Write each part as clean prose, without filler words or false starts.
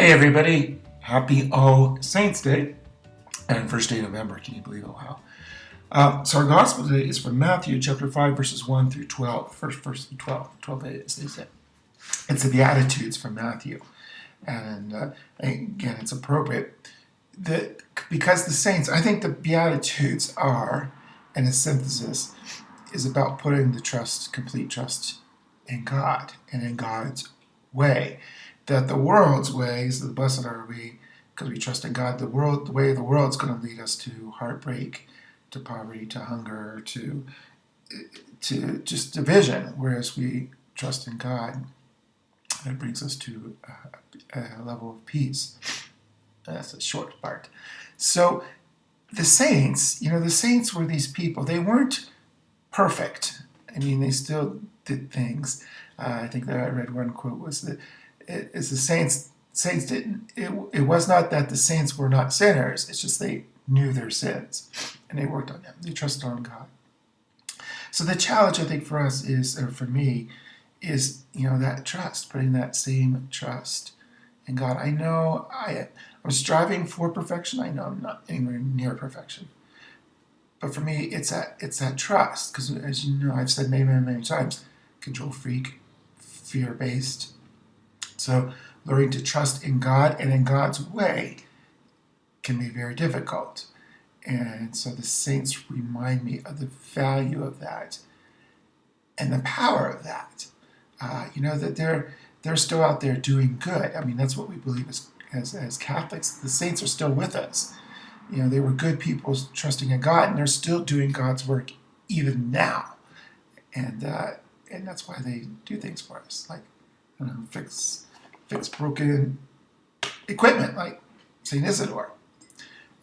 Hey everybody, happy All Saints Day and first day of November. Can you believe it? Wow. So our gospel today is from Matthew chapter 5 verses 1 through 12. First verse through 12 is it. It's the Beatitudes from Matthew. And again, it's appropriate because the saints, I think the Beatitudes are, and a synthesis, is about putting the complete trust in God and in God's way. That the world's ways, the blessed are we, because we trust in God. The way of the world is going to lead us to heartbreak, to poverty, to hunger, to just division. Whereas we trust in God, it brings us to a level of peace. That's the short part. So the saints, the saints were these people. They weren't perfect. I mean, they still did things. I think that I read one quote was that the saints didn't. It was not that the saints were not sinners. It's just they knew their sins and they worked on them. They trusted on God. So the challenge I think for us is, or for me, is that trust, putting that same trust in God. I know I'm striving for perfection. I know I'm not anywhere near perfection, but for me, it's that trust. Because as you know, I've said many times, control freak, fear based. So learning to trust in God and in God's way can be very difficult. And so the saints remind me of the value of that and the power of that. That they're still out there doing good. I mean, that's what we believe as Catholics. The saints are still with us. They were good people trusting in God, and they're still doing God's work even now. And that's why they do things for us, like fix broken equipment, like St. Isidore.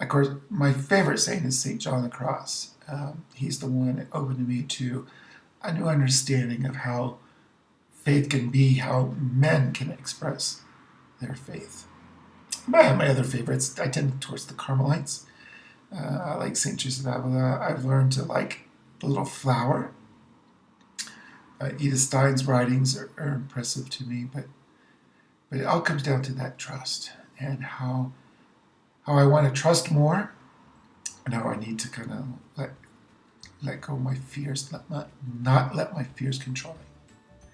Of course, my favorite saint is St. John the Cross. He's the one that opened me to a new understanding of how faith can be, how men can express their faith. My other favorites, I tend towards the Carmelites. I like St. Joseph of Avila. I've learned to like the little flower. Edith Stein's writings are impressive to me, but it all comes down to that trust and how I want to trust more and how I need to kind of let go of my fears, not let my fears control me.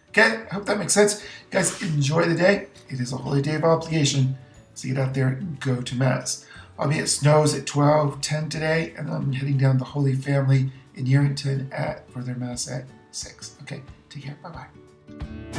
Okay, I hope that makes sense. Guys, enjoy the day. It is a holy day of obligation, so get out there and go to Mass. I'll be at Snow's at 12:10 today, and I'm heading down to Holy Family in Yerington for their Mass at 6. Okay, take care. Bye-bye.